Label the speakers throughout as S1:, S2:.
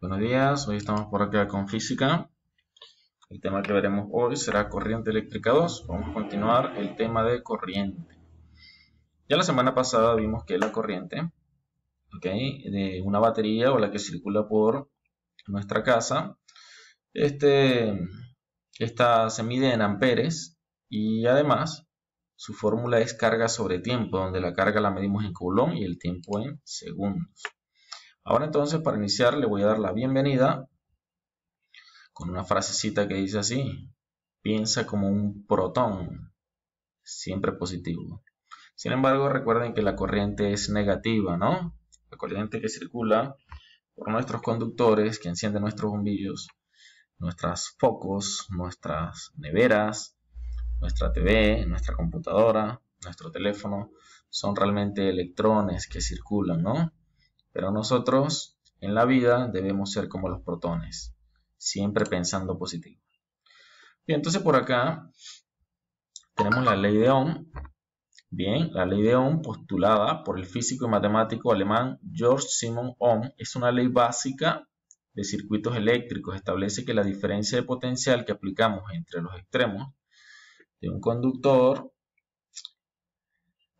S1: Buenos días, hoy estamos por acá con física. El tema que veremos hoy será corriente eléctrica 2. Vamos a continuar el tema de corriente. Ya la semana pasada vimos que la corriente, de una batería o la que circula por nuestra casa, esta se mide en amperes y además su fórmula es carga sobre tiempo, donde la carga la medimos en coulomb y el tiempo en segundos. Ahora entonces, para iniciar, le voy a dar la bienvenida con una frasecita que dice así: piensa como un protón, siempre positivo. Sin embargo, recuerden que la corriente es negativa, ¿no? La corriente que circula por nuestros conductores, que encienden nuestros bombillos, nuestros focos, nuestras neveras, nuestra TV, nuestra computadora, nuestro teléfono, son realmente electrones que circulan, ¿no? Pero nosotros en la vida debemos ser como los protones, siempre pensando positivo. Bien, entonces por acá tenemos la ley de Ohm. Bien, la ley de Ohm, postulada por el físico y matemático alemán Georg Simon Ohm, es una ley básica de circuitos eléctricos. Establece que la diferencia de potencial que aplicamos entre los extremos de un conductor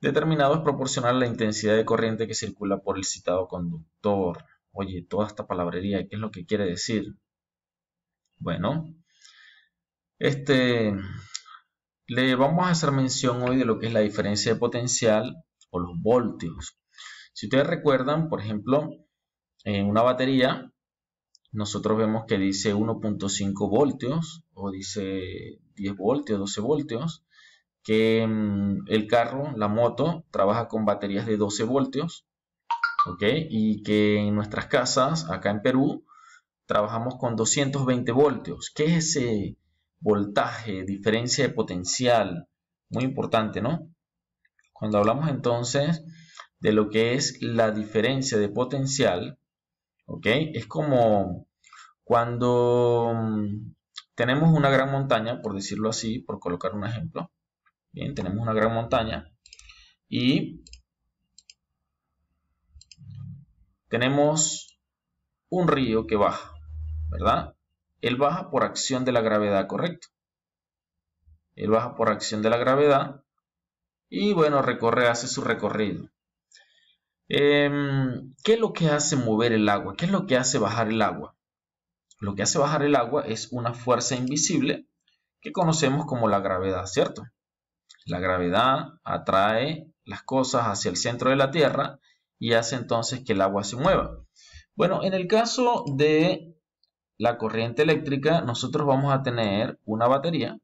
S1: determinado es proporcional a la intensidad de corriente que circula por el citado conductor. Oye, toda esta palabrería, ¿qué es lo que quiere decir? Bueno, le vamos a hacer mención hoy de lo que es la diferencia de potencial o los voltios. Si ustedes recuerdan, por ejemplo, en una batería, nosotros vemos que dice 1.5 voltios o dice 10 voltios, 12 voltios, que el carro, la moto, trabaja con baterías de 12 voltios, ¿ok? Y que en nuestras casas, acá en Perú, trabajamos con 220 voltios. ¿Qué es ese voltaje, diferencia de potencial? Muy importante, ¿no? Cuando hablamos entonces de lo que es la diferencia de potencial, ¿ok? Es como cuando tenemos una gran montaña, por decirlo así, por colocar un ejemplo. Bien, tenemos una gran montaña y tenemos un río que baja, ¿verdad? Él baja por acción de la gravedad, ¿correcto? Él baja por acción de la gravedad y bueno, hace su recorrido. ¿Qué es lo que hace mover el agua? ¿Qué es lo que hace bajar el agua? Lo que hace bajar el agua es una fuerza invisible que conocemos como la gravedad, ¿cierto? La gravedad atrae las cosas hacia el centro de la Tierra y hace entonces que el agua se mueva. Bueno, en el caso de la corriente eléctrica, nosotros vamos a tener una batería,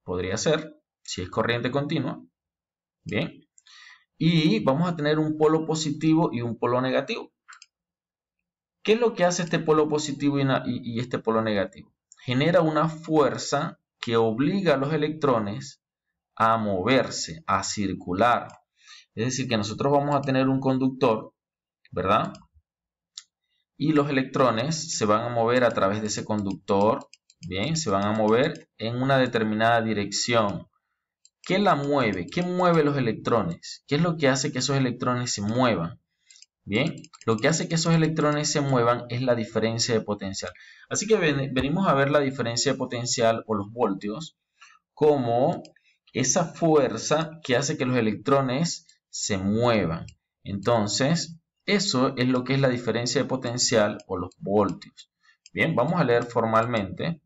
S1: podría ser, si es corriente continua, bien, y vamos a tener un polo positivo y un polo negativo. ¿Qué es lo que hace este polo positivo y este polo negativo? Genera una fuerza que obliga a los electrones a moverse, a circular. Es decir, que nosotros vamos a tener un conductor, ¿verdad? Y los electrones se van a mover a través de ese conductor, bien, se van a mover en una determinada dirección. ¿Qué la mueve? ¿Qué mueve los electrones? ¿Qué es lo que hace que esos electrones se muevan? Bien, lo que hace que esos electrones se muevan es la diferencia de potencial. Así que venimos a ver la diferencia de potencial o los voltios como esa fuerza que hace que los electrones se muevan. Entonces, eso es lo que es la diferencia de potencial o los voltios. Bien, vamos a leer formalmente.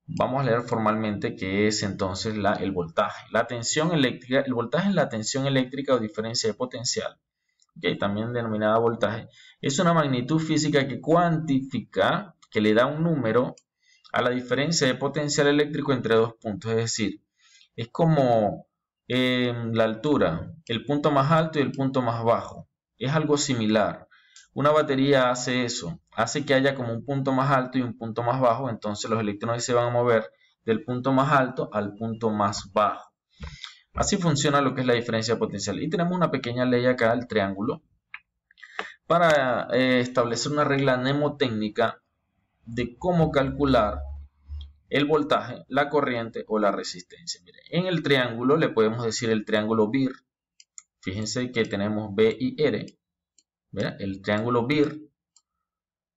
S1: Vamos a leer formalmente qué es entonces el voltaje. La tensión eléctrica, el voltaje es la tensión eléctrica o diferencia de potencial, también denominada voltaje. Es una magnitud física que cuantifica, que le da un número a la diferencia de potencial eléctrico entre dos puntos. Es decir, es como la altura, el punto más alto y el punto más bajo. Es algo similar. Una batería hace eso, hace que haya como un punto más alto y un punto más bajo, entonces los electrones se van a mover del punto más alto al punto más bajo. Así funciona lo que es la diferencia de potencial. Y tenemos una pequeña ley acá, el triángulo, para establecer una regla mnemotécnica de cómo calcular el voltaje, la corriente o la resistencia. Mire, en el triángulo le podemos decir el triángulo BIR. Fíjense que tenemos B y R. ¿Verdad? El triángulo BIR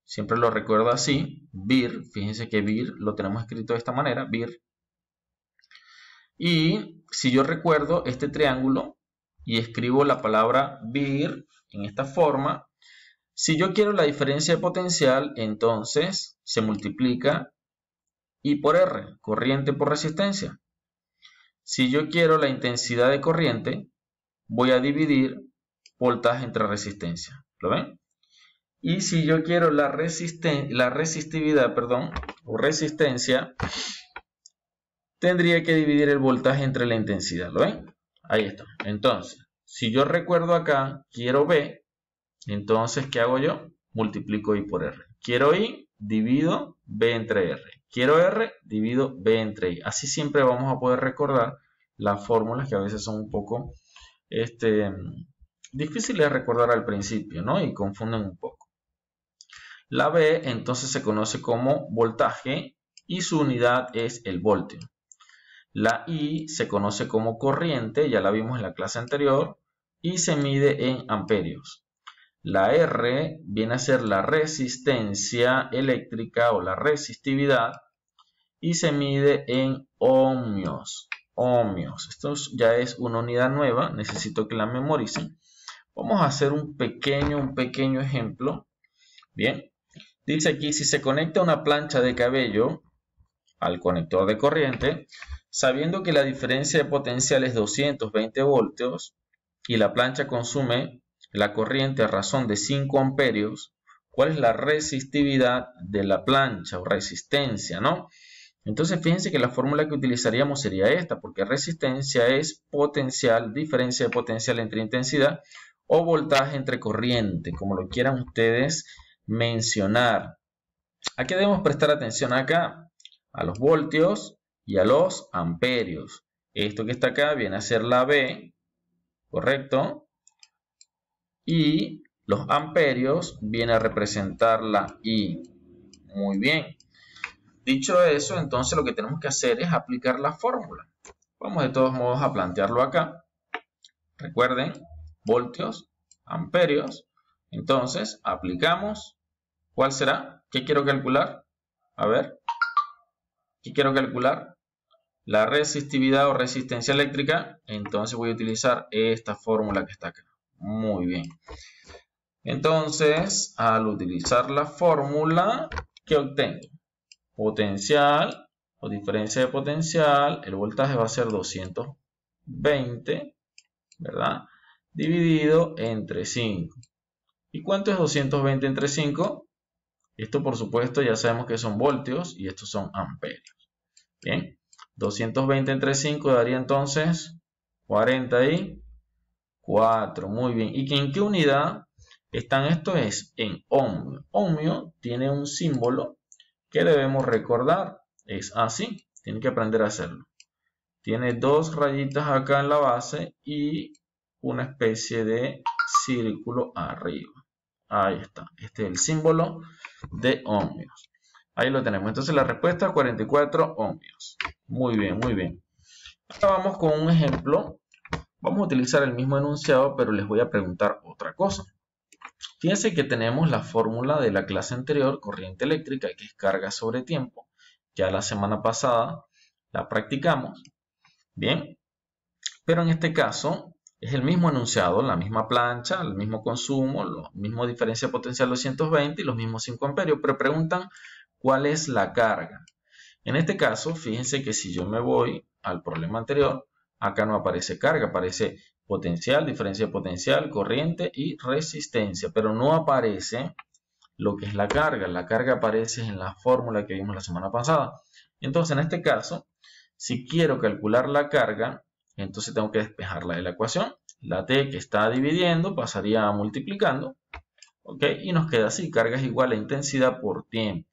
S1: siempre lo recuerdo así, vir, fíjense que vir lo tenemos escrito de esta manera, vir. Y si yo recuerdo este triángulo y escribo la palabra vir en esta forma, si yo quiero la diferencia de potencial, entonces se multiplica I por R, corriente por resistencia. Si yo quiero la intensidad de corriente, voy a dividir voltaje entre resistencia. ¿Lo ven? Y si yo quiero la resistividad, o resistencia, tendría que dividir el voltaje entre la intensidad. ¿Lo ven? Ahí está. Entonces, si yo recuerdo acá, quiero V, entonces, ¿qué hago yo? Multiplico I por R. Quiero I, divido V entre R. Quiero R, divido V entre I. Así siempre vamos a poder recordar las fórmulas que a veces son un poco difíciles de recordar al principio, ¿no? Y confunden un poco. La V entonces se conoce como voltaje y su unidad es el voltio. La I se conoce como corriente, ya la vimos en la clase anterior, y se mide en amperios. La R viene a ser la resistencia eléctrica o la resistividad y se mide en ohmios. Esto ya es una unidad nueva, necesito que la memoricen. Vamos a hacer un pequeño ejemplo. Bien, dice aquí, si se conecta una plancha de cabello al conector de corriente, sabiendo que la diferencia de potencial es 220 voltios y la plancha consume la corriente a razón de 5 amperios, ¿cuál es la resistividad de la plancha o resistencia, no? Entonces fíjense que la fórmula que utilizaríamos sería esta, porque resistencia es potencial, diferencia de potencial entre intensidad o voltaje entre corriente, como lo quieran ustedes mencionar. ¿A qué debemos prestar atención acá? A los voltios y a los amperios. Esto que está acá viene a ser la V, ¿correcto? Y los amperios viene a representar la I. Muy bien. Dicho eso, entonces lo que tenemos que hacer es aplicar la fórmula. Vamos de todos modos a plantearlo acá. Recuerden, voltios, amperios. Entonces, aplicamos. ¿Cuál será? ¿Qué quiero calcular? A ver. ¿Qué quiero calcular? La resistividad o resistencia eléctrica. Entonces voy a utilizar esta fórmula que está acá. Muy bien. Entonces, al utilizar la fórmula, ¿qué obtengo? Potencial o diferencia de potencial, el voltaje va a ser 220, ¿verdad? Dividido entre 5. ¿Y cuánto es 220 entre 5? Esto por supuesto ya sabemos que son voltios y estos son amperios. Bien, 220 entre 5 daría entonces 44. Muy bien, ¿y en qué unidad están esto? Es en ohmio. Ohmio tiene un símbolo que debemos recordar, es así, tienen que aprender a hacerlo. Tiene dos rayitas acá en la base y una especie de círculo arriba. Ahí está, este es el símbolo de ohmios. Ahí lo tenemos, entonces la respuesta es 44 ohmios. Muy bien, muy bien. Ahora vamos con un ejemplo. Vamos a utilizar el mismo enunciado, pero les voy a preguntar otra cosa. Fíjense que tenemos la fórmula de la clase anterior, corriente eléctrica, que es carga sobre tiempo. Ya la semana pasada la practicamos. Bien, pero en este caso es el mismo enunciado, la misma plancha, el mismo consumo, la misma diferencia de potencial 220 y los mismos 5 amperios, pero preguntan cuál es la carga. En este caso, fíjense que si yo me voy al problema anterior, acá no aparece carga, aparece potencial, diferencia de potencial, corriente y resistencia, pero no aparece lo que es la carga. La carga aparece en la fórmula que vimos la semana pasada. Entonces, en este caso, si quiero calcular la carga, entonces tengo que despejarla de la ecuación. La T que está dividiendo pasaría a multiplicando, ¿ok? Y nos queda así, carga es igual a intensidad por tiempo.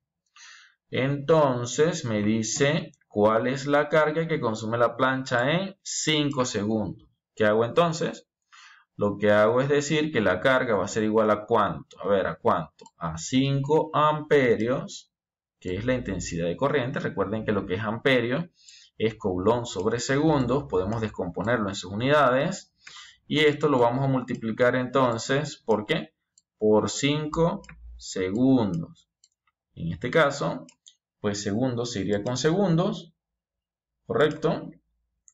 S1: Entonces, me dice cuál es la carga que consume la plancha en 5 segundos. ¿Qué hago entonces? Lo que hago es decir que la carga va a ser igual a ¿cuánto? A ver, ¿a cuánto? A 5 amperios, que es la intensidad de corriente. Recuerden que lo que es amperio es coulomb sobre segundos. Podemos descomponerlo en sus unidades. Y esto lo vamos a multiplicar entonces, ¿por qué? Por 5 segundos. En este caso, pues segundos se iría con segundos, ¿correcto?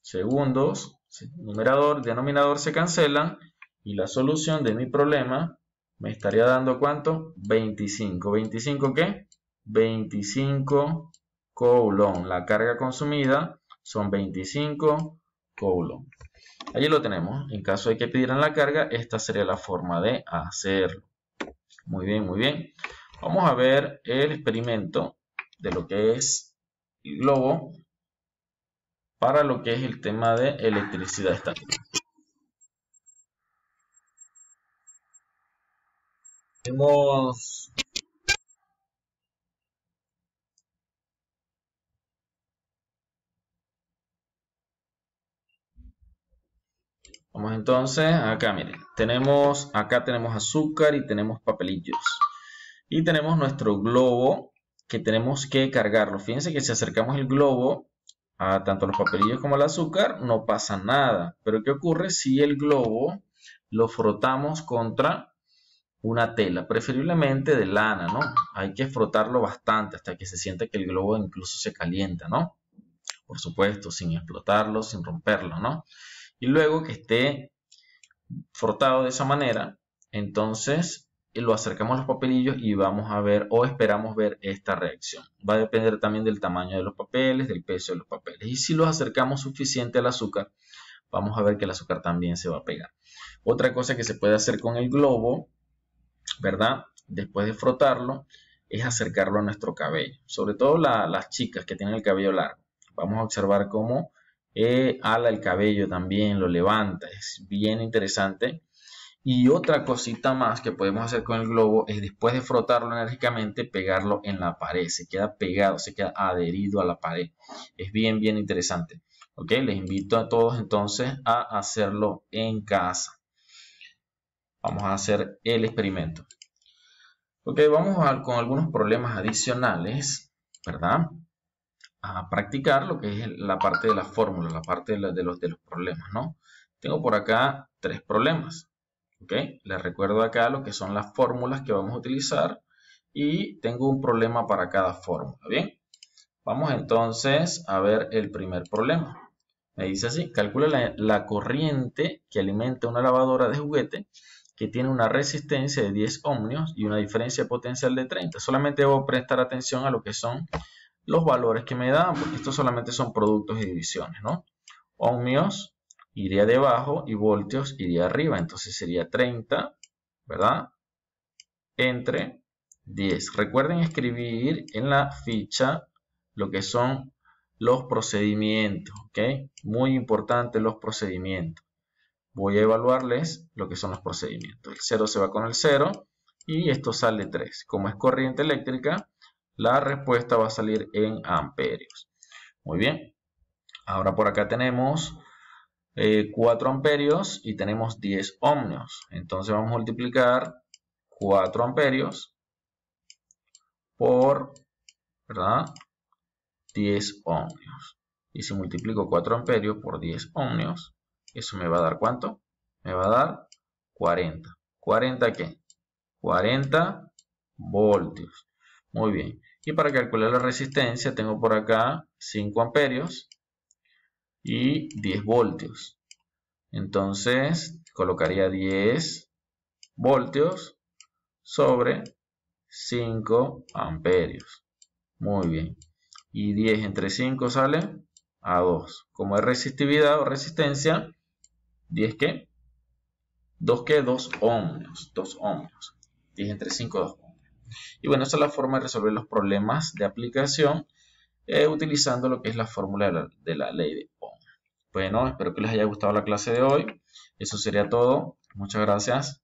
S1: Segundos, numerador, denominador se cancelan y la solución de mi problema me estaría dando ¿cuánto? 25. ¿25 qué? 25 coulomb. La carga consumida son 25 coulomb. Allí lo tenemos. En caso de que pidieran la carga, esta sería la forma de hacerlo. Muy bien, muy bien. Vamos a ver el experimento de lo que es el globo para lo que es el tema de electricidad estática. Vamos entonces, acá miren, acá tenemos azúcar y tenemos papelillos. Y tenemos nuestro globo que tenemos que cargarlo. Fíjense que si acercamos el globo a tanto los papelillos como el azúcar, no pasa nada. Pero ¿qué ocurre si el globo lo frotamos contra una tela? Preferiblemente de lana, ¿no? Hay que frotarlo bastante hasta que se sienta que el globo incluso se calienta, ¿no? Por supuesto, sin explotarlo, sin romperlo, ¿no? Y luego que esté frotado de esa manera, entonces lo acercamos a los papelillos y vamos a ver o esperamos ver esta reacción. Va a depender también del tamaño de los papeles, del peso de los papeles. Y si los acercamos suficiente al azúcar, vamos a ver que el azúcar también se va a pegar. Otra cosa que se puede hacer con el globo, ¿verdad? Después de frotarlo, es acercarlo a nuestro cabello. Sobre todo las chicas que tienen el cabello largo. Vamos a observar cómo ala el cabello también, lo levanta. Es bien interesante. Y otra cosita más que podemos hacer con el globo es después de frotarlo enérgicamente, pegarlo en la pared. Se queda pegado, se queda adherido a la pared. Es bien, bien interesante. ¿Ok? Les invito a todos entonces a hacerlo en casa. Vamos a hacer el experimento. Ok, vamos con algunos problemas adicionales, ¿verdad? A practicar lo que es la parte de la fórmula, la parte de los problemas, ¿no? Tengo por acá 3 problemas. ¿Ok? Les recuerdo acá lo que son las fórmulas que vamos a utilizar y tengo un problema para cada fórmula. ¿Bien? Vamos entonces a ver el primer problema. Me dice así, calcula la corriente que alimenta una lavadora de juguete que tiene una resistencia de 10 ohmios y una diferencia potencial de 30. Solamente debo prestar atención a lo que son los valores que me dan, porque estos solamente son productos y divisiones, ¿no? Ohmios iría debajo y voltios iría arriba, entonces sería 30, ¿verdad? Entre 10. Recuerden escribir en la ficha lo que son los procedimientos, ¿ok? Muy importante los procedimientos. Voy a evaluarles lo que son los procedimientos. El 0 se va con el 0 y esto sale 3. Como es corriente eléctrica, la respuesta va a salir en amperios. Muy bien. Ahora por acá tenemos 4 amperios y tenemos 10 ohmios. Entonces vamos a multiplicar 4 amperios por, ¿verdad? 10 ohmios. Y si multiplico 4 amperios por 10 ohmios, eso me va a dar ¿cuánto? Me va a dar 40. ¿40 qué? 40 voltios. Muy bien. Y para calcular la resistencia tengo por acá 5 amperios y 10 voltios. Entonces colocaría 10 voltios sobre 5 amperios. Muy bien. Y 10 entre 5 sale a 2. Como es resistividad o resistencia, 10 ¿qué? 2 ¿qué? 2 ohmios. 2 ohmios. 10 entre 5, 2 ohmios. Y bueno, esa es la forma de resolver los problemas de aplicación utilizando lo que es la fórmula de la ley de Ohm. Bueno, espero que les haya gustado la clase de hoy. Eso sería todo. Muchas gracias.